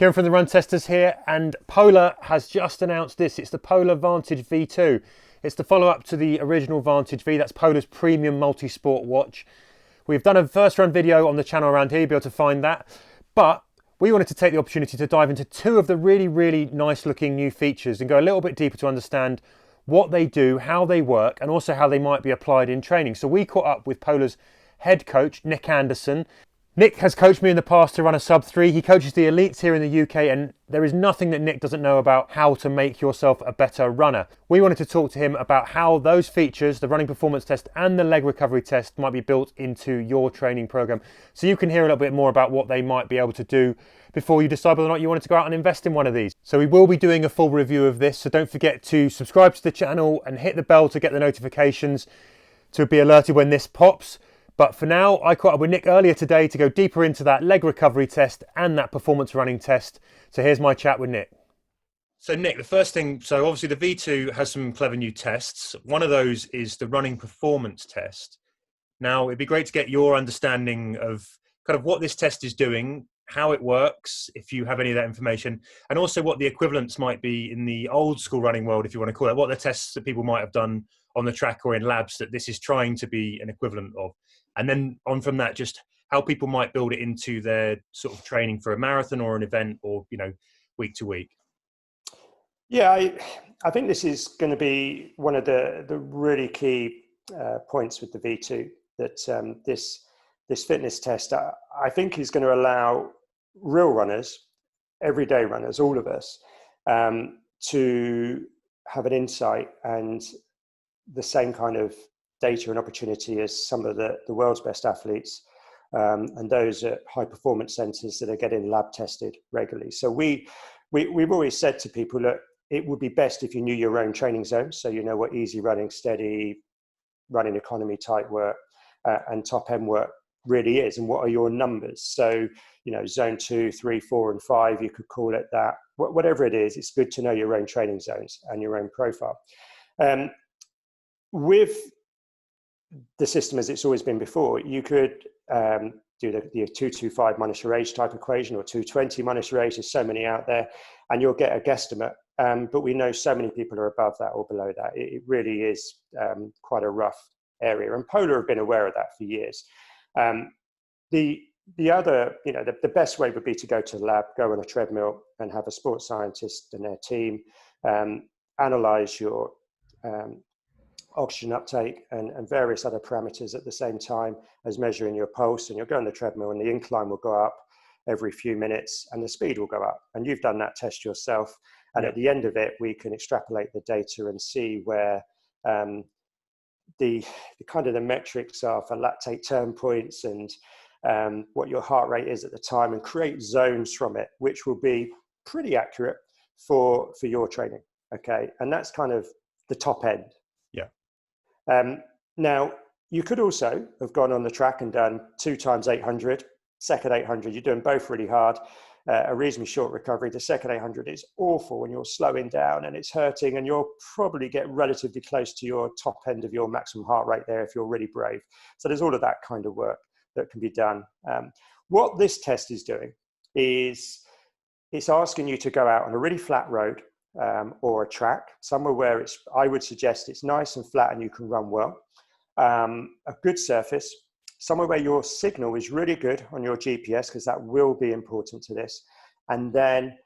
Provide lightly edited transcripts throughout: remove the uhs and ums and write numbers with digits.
Kieran from the Run Testers here, and Polar has just announced this. It's the Polar Vantage V2. It's the follow-up to the original Vantage V. That's Polar's premium multi-sport watch. We've done a first run video on the channel around here. You'll be able to find that. But we wanted to take the opportunity to dive into two of the really nice looking new features and go a little bit deeper to understand what they do, how they work, and also how they might be applied in training. So we caught up with Polar's head coach, Nick Anderson. Nick has coached me in the past to run a sub 3. He coaches the elites here in the UK, and there is nothing that Nick doesn't know about how to make yourself a better runner. We wanted to talk to him about how those features, the running performance test and the leg recovery test, might be built into your training program. So you can hear a little bit more about what they might be able to do before you decide whether or not you wanted to go out and invest in one of these. So we will be doing a full review of this. So don't forget to subscribe to the channel and hit the bell to get the notifications to be alerted when this pops. But for now, I caught up with Nick earlier today to go deeper into that leg recovery test and that performance running test. So here's my chat with Nick. So Nick, the first thing, so obviously the V2 has some clever new tests. One of those is the running performance test. Now, it'd be great to get your understanding of kind of what this test is doing, how it works, if you have any of that information, and also what the equivalents might be in the old school running world, if you want to call it, what the tests that people might have done on the track or in labs that this is trying to be an equivalent of. And then on from that, just how people might build it into their sort of training for a marathon or an event or, you know, week to week. Yeah, I think this is going to be one of the really key points with the V2, that this fitness test, I think, is going to allow real runners, everyday runners, all of us, to have an insight and the same kind of data and opportunity as some of the world's best athletes and those at high performance centers that are getting lab tested regularly. So we've always said to people, look, it would be best if you knew your own training zones, so you know what easy running, steady running, economy type work and top end work really is, and what are your numbers. So, you know, zone 2, 3, 4 and 5, you could call it that. Whatever it is, it's good to know your own training zones and your own profile. With the system as it's always been before, you could do the 225 minus your age type equation, or 220 minus your age. There's so many out there, and you'll get a guesstimate. But we know so many people are above that or below that. It really is quite a rough area, and Polar have been aware of that for years. The other, you know, the best way would be to go to the lab, go on a treadmill, and have a sports scientist and their team analyze your oxygen uptake and various other parameters at the same time as measuring your pulse. And you'll go on the treadmill and the incline will go up every few minutes and the speed will go up. And you've done that test yourself. And at the end of it, we can extrapolate the data and see where the kind of the metrics are for lactate turn points and what your heart rate is at the time, and create zones from it, which will be pretty accurate for your training. Okay. And that's kind of the top end. Now, you could also have gone on the track and done 2 times 800, second 800. You're doing both really hard, a reasonably short recovery. The second 800 is awful when you're slowing down and it's hurting, and you'll probably get relatively close to your top end of your maximum heart rate there if you're really brave. So there's all of that kind of work that can be done. What this test is doing is it's asking you to go out on a really flat road or a track, somewhere where I would suggest it's nice and flat and you can run well. A good surface, somewhere where your signal is really good on your GPS, because that will be important to this. And then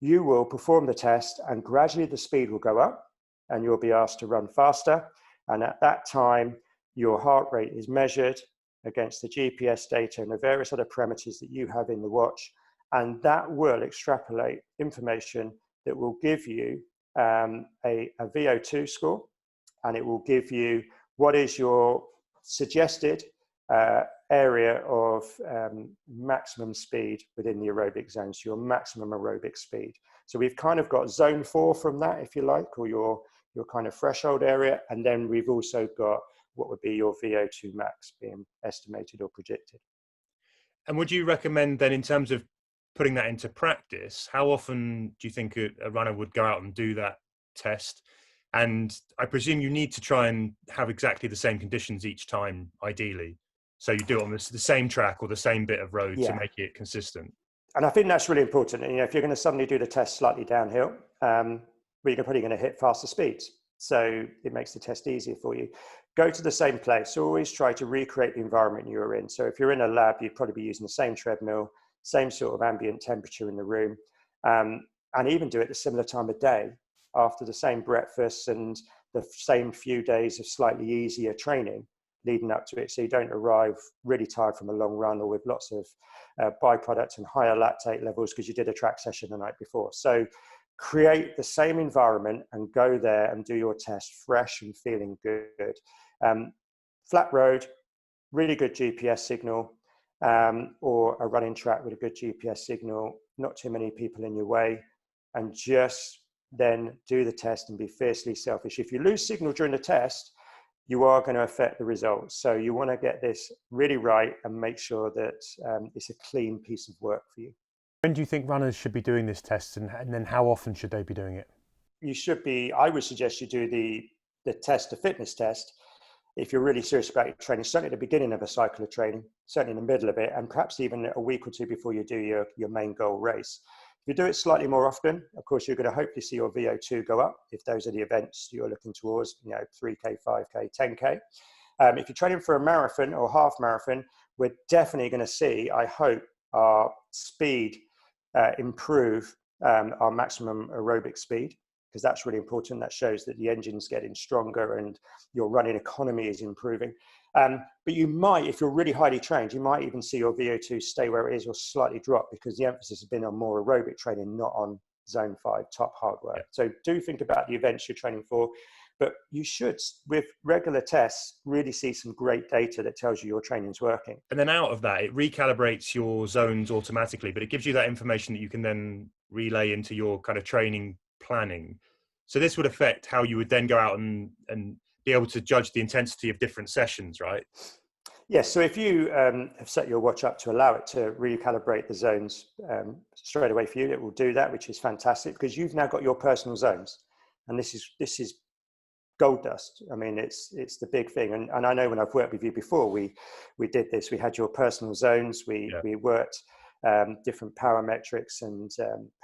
you will perform the test, and gradually the speed will go up and you'll be asked to run faster. And at that time, your heart rate is measured against the GPS data and the various other parameters that you have in the watch. And that will extrapolate information that will give you a VO2 score, and it will give you what is your suggested area of maximum speed within the aerobic zone, so your maximum aerobic speed. So we've kind of got zone 4 from that, if you like, or your kind of threshold area, and then we've also got what would be your VO2 max being estimated or predicted. And would you recommend then, in terms of putting that into practice, how often do you think a runner would go out and do that test? And I presume you need to try and have exactly the same conditions each time, ideally. So you do it on the same track or the same bit of road to make it consistent. And I think that's really important. And, if you're going to suddenly do the test slightly downhill, well, you're probably going to hit faster speeds. So it makes the test easier for you. Go to the same place. So always try to recreate the environment you were in. So if you're in a lab, you'd probably be using the same treadmill, same sort of ambient temperature in the room, and even do it at a similar time of day after the same breakfast and the same few days of slightly easier training leading up to it, so you don't arrive really tired from a long run or with lots of byproducts and higher lactate levels because you did a track session the night before. So create the same environment and go there and do your test fresh and feeling good. Flat road, really good GPS signal, or a running track with a good GPS signal, not too many people in your way, and just then do the test and be fiercely selfish. If you lose signal during the test, you are going to affect the results. So you want to get this really right and make sure that it's a clean piece of work for you. When do you think runners should be doing this test, and then how often should they be doing it? I would suggest you do the test, the fitness test, if you're really serious about your training, certainly at the beginning of a cycle of training, certainly in the middle of it, and perhaps even a week or two before you do your main goal race. If you do it slightly more often, of course, you're going to hopefully see your VO2 go up if those are the events you're looking towards, 3K, 5K, 10K. If you're training for a marathon or half marathon, we're definitely going to see, I hope, our speed improve, our maximum aerobic speed, because that's really important. That shows that the engine's getting stronger and your running economy is improving. But you might, if you're really highly trained, you might even see your VO2 stay where it is or slightly drop, because the emphasis has been on more aerobic training, not on zone 5 top hard work. Yeah. So do think about the events you're training for, but you should, with regular tests, really see some great data that tells you your training's working. And then out of that, it recalibrates your zones automatically, but it gives you that information that you can then relay into your kind of training planning. So this would affect how you would then go out and be able to judge the intensity of different sessions, right? Yes. So if you have set your watch up to allow it to recalibrate the zones straight away for you, it will do that, which is fantastic, because you've now got your personal zones, and this is gold dust. I mean, it's the big thing. And I know when I've worked with you before, we did this. We had your personal zones. We worked different power metrics and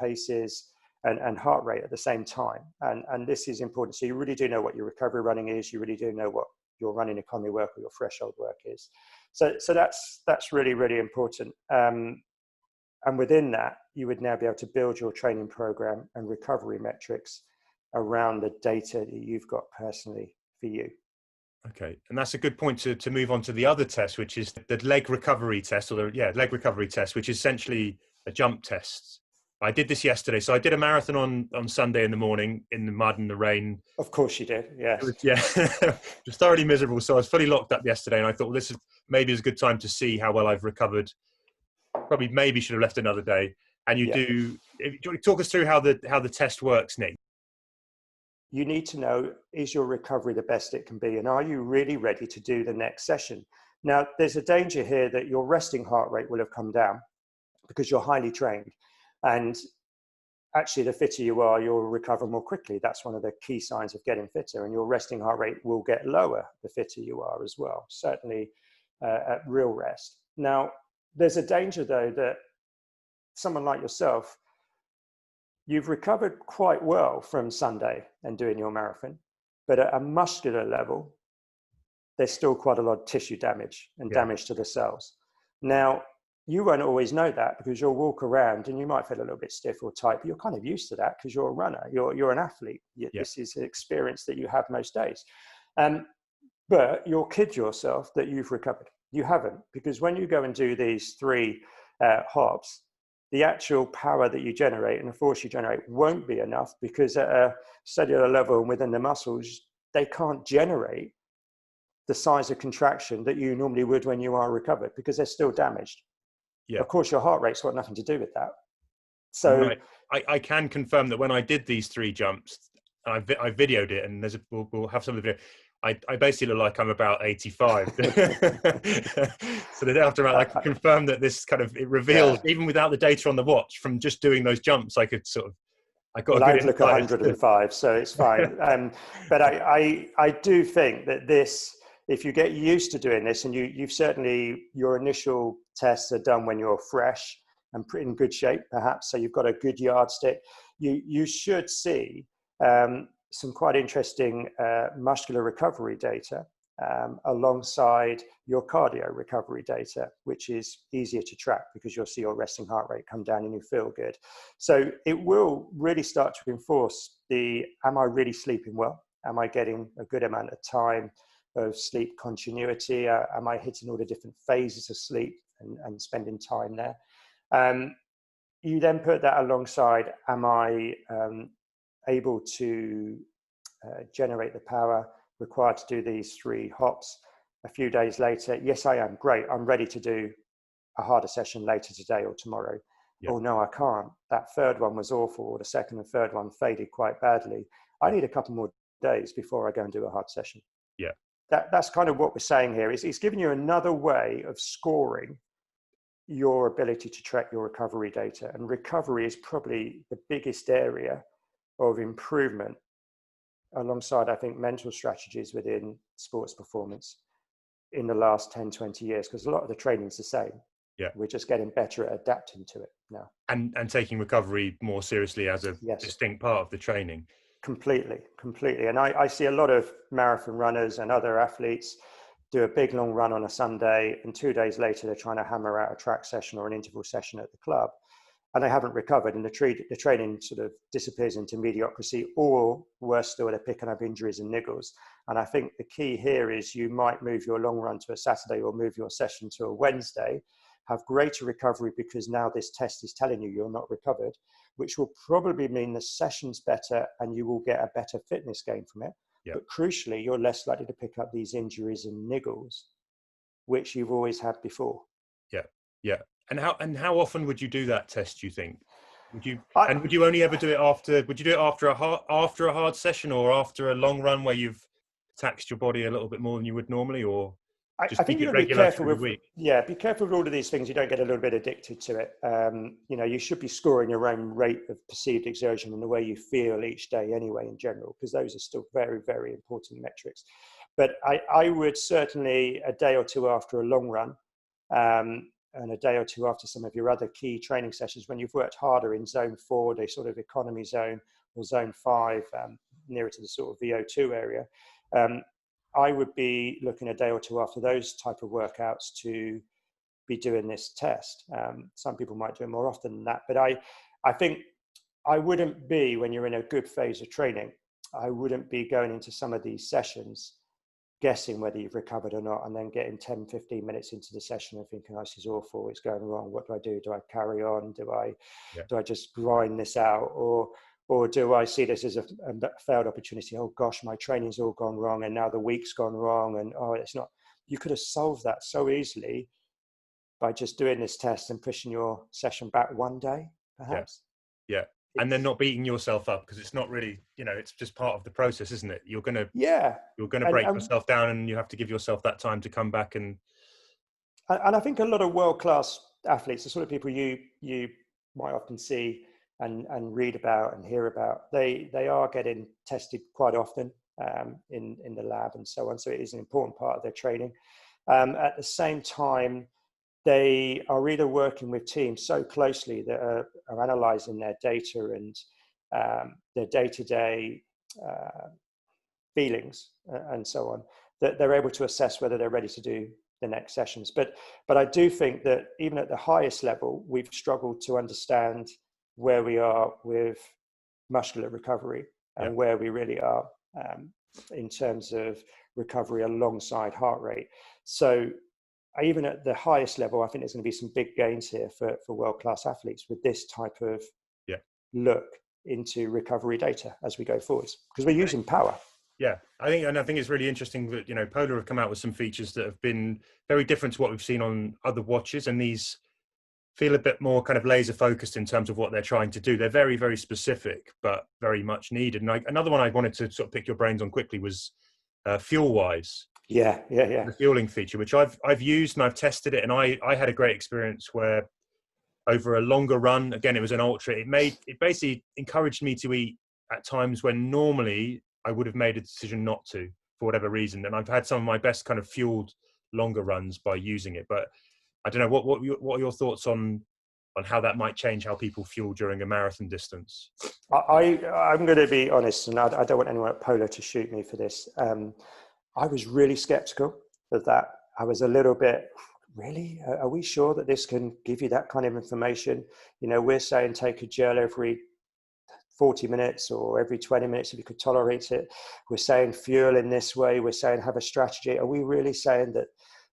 paces and heart rate at the same time. And this is important. So you really do know what your recovery running is. You really do know what your running economy work or your threshold work is. So that's really, really important. And within that, you would now be able to build your training program and recovery metrics around the data that you've got personally for you. Okay, and that's a good point to move on to the other test, which is the leg recovery test, leg recovery test, which is essentially a jump test. I did this yesterday. So I did a marathon on Sunday in the morning in the mud and the rain. Of course you did, yes. It was thoroughly miserable. So I was fully locked up yesterday, and I thought, well, this is maybe a good time to see how well I've recovered. Probably maybe should have left another day. And do you want to talk us through how the test works, Nick? You need to know, is your recovery the best it can be? And are you really ready to do the next session? Now, there's a danger here that your resting heart rate will have come down because you're highly trained. And actually, the fitter you are, you'll recover more quickly. That's one of the key signs of getting fitter. And your resting heart rate will get lower the fitter you are as well, certainly at real rest. Now, there's a danger, though, that someone like yourself, you've recovered quite well from Sunday and doing your marathon, but at a muscular level, there's still quite a lot of tissue damage and damage to the cells. Now, you won't always know that because you'll walk around and you might feel a little bit stiff or tight, but you're kind of used to that because you're a runner, you're an athlete. This is an experience that you have most days. But you'll kid yourself that you've recovered. You haven't, because when you go and do these 3 hops, the actual power that you generate and the force you generate won't be enough, because at a cellular level and within the muscles, they can't generate the size of contraction that you normally would when you are recovered, because they're still damaged. Yeah. Of course, your heart rate's got nothing to do with that. So I can confirm that when I did these 3 jumps, I videoed it, and we'll have some of the video. I basically look like I'm about 85. So the day after, I can confirm that this it reveals, even without the data on the watch, from just doing those jumps, I got a good I'd look 105, so it's fine. But I do think that this, if you get used to doing this, and you've certainly, your initial tests are done when you're fresh, and in good shape, perhaps, so you've got a good yardstick, you should see some quite interesting muscular recovery data alongside your cardio recovery data, which is easier to track because you'll see your resting heart rate come down and you feel good. So it will really start to enforce am I really sleeping well? Am I getting a good amount of time of sleep continuity? Am I hitting all the different phases of sleep and spending time there? You then put that alongside, am I able to generate the power required to do these 3 hops? A few days later, yes, I am. Great. I'm ready to do a harder session later today or tomorrow. Yeah. Oh, no, I can't. That third one was awful, or the second and third one faded quite badly. I need a couple more days before I go and do a hard session. Yeah. That's kind of what we're saying here. It's giving you another way of scoring your ability to track your recovery data. And recovery is probably the biggest area of improvement alongside, I think, mental strategies within sports performance in the last 10, 20 years, because a lot of the training's the same. Yeah. We're just getting better at adapting to it now. And taking recovery more seriously as a distinct part of the training. Completely. And I see a lot of marathon runners and other athletes do a big long run on a Sunday, and 2 days later they're trying to hammer out a track session or an interval session at the club, and they haven't recovered, and the training sort of disappears into mediocrity, or worse still, they're picking up injuries and niggles. And I think the key here is you might move your long run to a Saturday or move your session to a Wednesday, have greater recovery because now this test is telling you you're not recovered, which will probably mean the session's better and you will get a better fitness gain from it. Yeah. But crucially, you're less likely to pick up these injuries and niggles, which you've always had before. Yeah. And how often would you do that test, do you think? Would you only ever do it after? Would you do it after a hard session, or after a long run where you've taxed your body a little bit more than you would normally, or just I think keep you've it got to be regular careful through the with, week? be careful with all of these things. You don't get a little bit addicted to it. You should be scoring your own rate of perceived exertion and the way you feel each day anyway, in general, because those are still very, very important metrics. But I would certainly, a day or two after a long run, and a day or two after some of your other key training sessions, when you've worked harder in zone 4, the sort of economy zone, or zone 5, nearer to the sort of VO2 area, I would be looking a day or two after those type of workouts to be doing this test. Some people might do it more often than that, but I think I wouldn't be, when you're in a good phase of training, I wouldn't be going into some of these sessions guessing whether you've recovered or not, and then getting 10, 15 minutes into the session and thinking, oh, this is awful, it's going wrong, what do I do? Do I carry on? Do I just grind this out? Or do I see this as a failed opportunity? Oh gosh, my training's all gone wrong, and now the week's gone wrong, and it's not. You could have solved that so easily by just doing this test and pushing your session back one day, perhaps. Yeah. And then not beating yourself up, because it's not really, it's just part of the process, isn't it? You're gonna break yourself down, and you have to give yourself that time to come back. And I think a lot of world-class athletes, the sort of people you might often see and read about and hear about, they are getting tested quite often in the lab and so on. So it is an important part of their training. At the same time, they are either working with teams so closely that are analyzing their data and their day-to-day feelings and so on, that they're able to assess whether they're ready to do the next sessions. But I do think that even at the highest level, we've struggled to understand where we are with muscular recovery and where we really are in terms of recovery alongside heart rate. So even at the highest level, I think there's going to be some big gains here for world-class athletes with this type of look into recovery data as we go forwards, because we're using power. Yeah, I think it's really interesting that, Polar have come out with some features that have been very different to what we've seen on other watches, and these feel a bit more kind of laser focused in terms of what they're trying to do. They're very, very specific, but very much needed. And another one I wanted to sort of pick your brains on quickly was FuelWise. Yeah. The fueling feature, which I've used and I've tested it, and I had a great experience where over a longer run, again, it was an ultra, it basically encouraged me to eat at times when normally I would have made a decision not to, for whatever reason. And I've had some of my best kind of fueled longer runs by using it. But I don't know, what are your thoughts on on how that might change how people fuel during a marathon distance? I'm going to be honest, and I don't want anyone at Polar to shoot me for this. I was really skeptical of that. I was a little bit, really? Are we sure that this can give you that kind of information? You know, we're saying take a gel every 40 minutes or every 20 minutes if you could tolerate it. We're saying fuel in this way. We're saying have a strategy. Are we really saying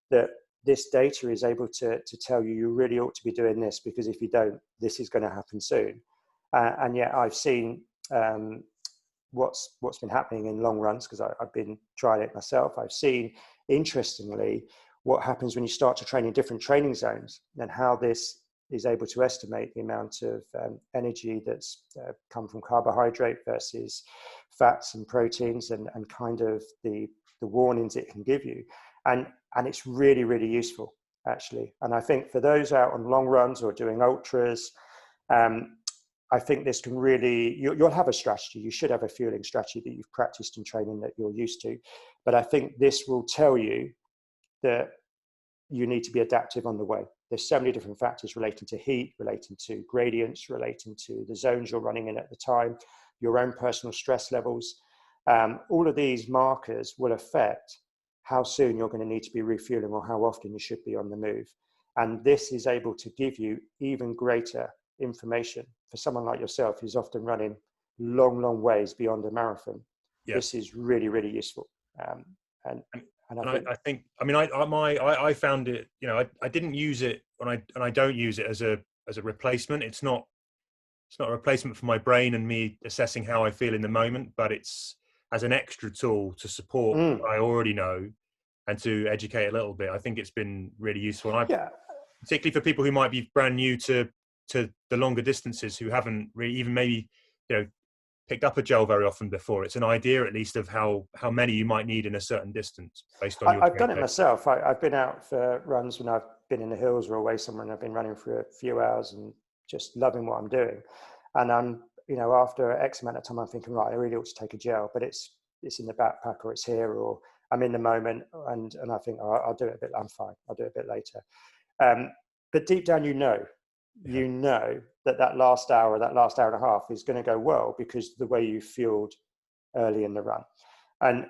that this data is able to tell you you really ought to be doing this, because if you don't, this is going to happen soon? And yet I've seen what's been happening in long runs, because I've been trying it myself. I've seen, interestingly, what happens when you start to train in different training zones, and how this is able to estimate the amount of energy that's come from carbohydrate versus fats and proteins, and kind of the warnings it can give you. And it's really, really useful, actually. And I think for those out on long runs or doing ultras, I think this can really, you'll have a strategy. You should have a fueling strategy that you've practiced in training, that you're used to. But I think this will tell you that you need to be adaptive on the way. There's so many different factors relating to heat, relating to gradients, relating to the zones you're running in at the time, your own personal stress levels. All of these markers will affect how soon you're going to need to be refueling, or how often you should be on the move. And this is able to give you even greater information for someone like yourself, who's often running long ways beyond a marathon. Yeah. This is really, really useful. I think, I mean, I found it, you know, I didn't use it and I don't use it as a replacement. It's not a replacement for my brain and me assessing how I feel in the moment, but it's as an extra tool to support what I already know and to educate a little bit. I think it's been really useful. And particularly for people who might be brand new to the longer distances, who haven't really even maybe, you know, picked up a gel very often before. It's an idea at least of how many you might need in a certain distance based on your I've done it myself. I've been out for runs when I've been in the hills or away somewhere, and I've been running for a few hours and just loving what I'm doing. And I'm, you know, after X amount of time, I'm thinking, right, I really ought to take a gel, but it's in the backpack, or it's here, or I'm in the moment, and I think, oh, I'll do it a bit. I'm fine. I'll do it a bit later. But deep down, you know that last hour, that last hour and a half is going to go well, because the way you fueled early in the run. And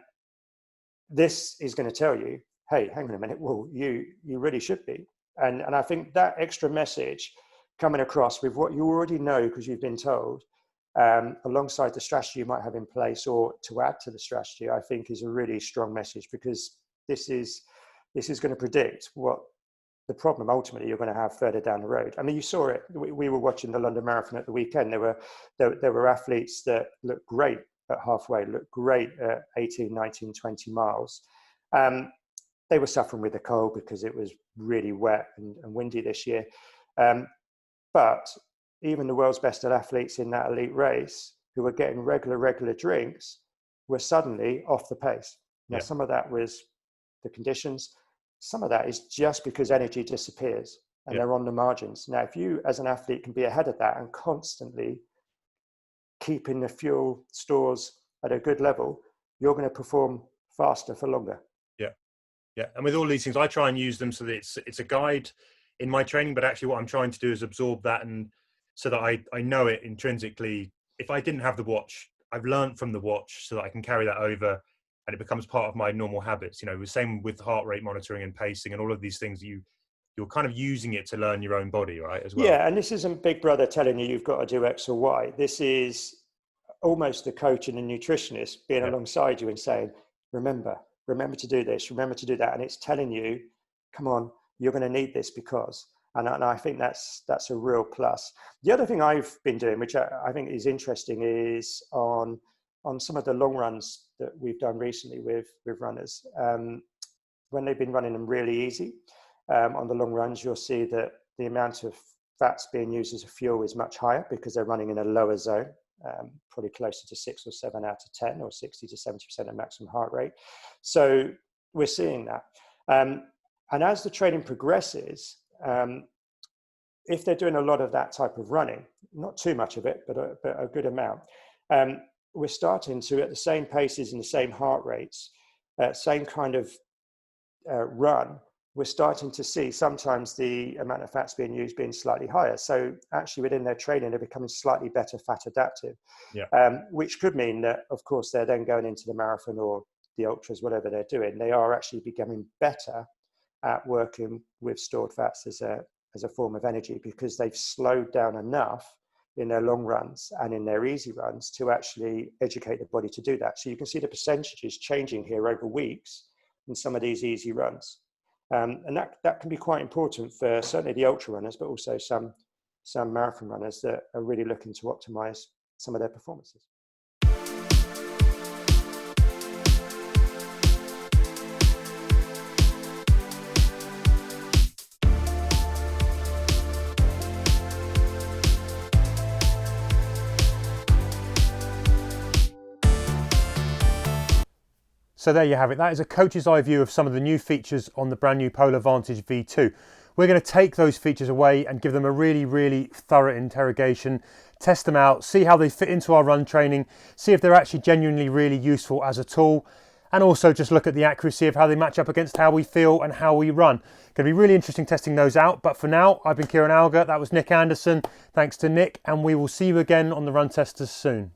this is going to tell you, hey, hang on a minute, well, you really should be. And I think that extra message coming across with what you already know, because you've been told, alongside the strategy you might have in place, or to add to the strategy, I think is a really strong message, because this is going to predict what the problem ultimately you're going to have further down the road. I mean, you saw it. We were watching the London Marathon at the weekend. There were athletes that looked great at halfway, looked great at 18, 19, 20 miles. They were suffering with the cold because it was really wet and windy this year. But even the world's best athletes in that elite race, who were getting regular drinks, were suddenly off the pace. Now, some of that was the conditions. Some of that is just because energy disappears and they're on the margins. Now, if you as an athlete can be ahead of that and constantly keeping the fuel stores at a good level, you're going to perform faster for longer. Yeah. And with all these things, I try and use them so that it's a guide in my training, but actually what I'm trying to do is absorb that, and so that I know it intrinsically. If I didn't have the watch, I've learned from the watch so that I can carry that over, and it becomes part of my normal habits. You know, the same with heart rate monitoring and pacing and all of these things. You're kind of using it to learn your own body, right, as well. Yeah, and this isn't Big Brother telling you you've got to do X or Y. This is almost the coach and the nutritionist being alongside you and saying, remember to do this, remember to do that. And it's telling you, come on, you're going to need this because, and I think that's a real plus. The other thing I've been doing, which I think is interesting, is on some of the long runs that we've done recently with runners. When they've been running them really easy, on the long runs, you'll see that the amount of fats being used as a fuel is much higher because they're running in a lower zone, probably closer to 6 or 7 out of 10, or 60 to 70% of maximum heart rate. So we're seeing that. And as the training progresses, if they're doing a lot of that type of running, not too much of it, but a good amount, we're starting to, at the same paces and the same heart rates, same kind of run, we're starting to see sometimes the amount of fats being used being slightly higher. So actually within their training, they're becoming slightly better fat adaptive, which could mean that, of course, they're then going into the marathon or the ultras, whatever they're doing, they are actually becoming better at working with stored fats as a form of energy, because they've slowed down enough in their long runs and in their easy runs to actually educate the body to do that. So you can see the percentages changing here over weeks in some of these easy runs. And that can be quite important for certainly the ultra runners, but also some marathon runners that are really looking to optimize some of their performances. So there you have it. That is a coach's eye view of some of the new features on the brand new Polar Vantage V2. We're going to take those features away and give them a really, really thorough interrogation, test them out, see how they fit into our run training, see if they're actually genuinely really useful as a tool, and also just look at the accuracy of how they match up against how we feel and how we run. Going to be really interesting testing those out. But for now, I've been Kieran Alger. That was Nick Anderson. Thanks to Nick, and we will see you again on the Run Testers soon.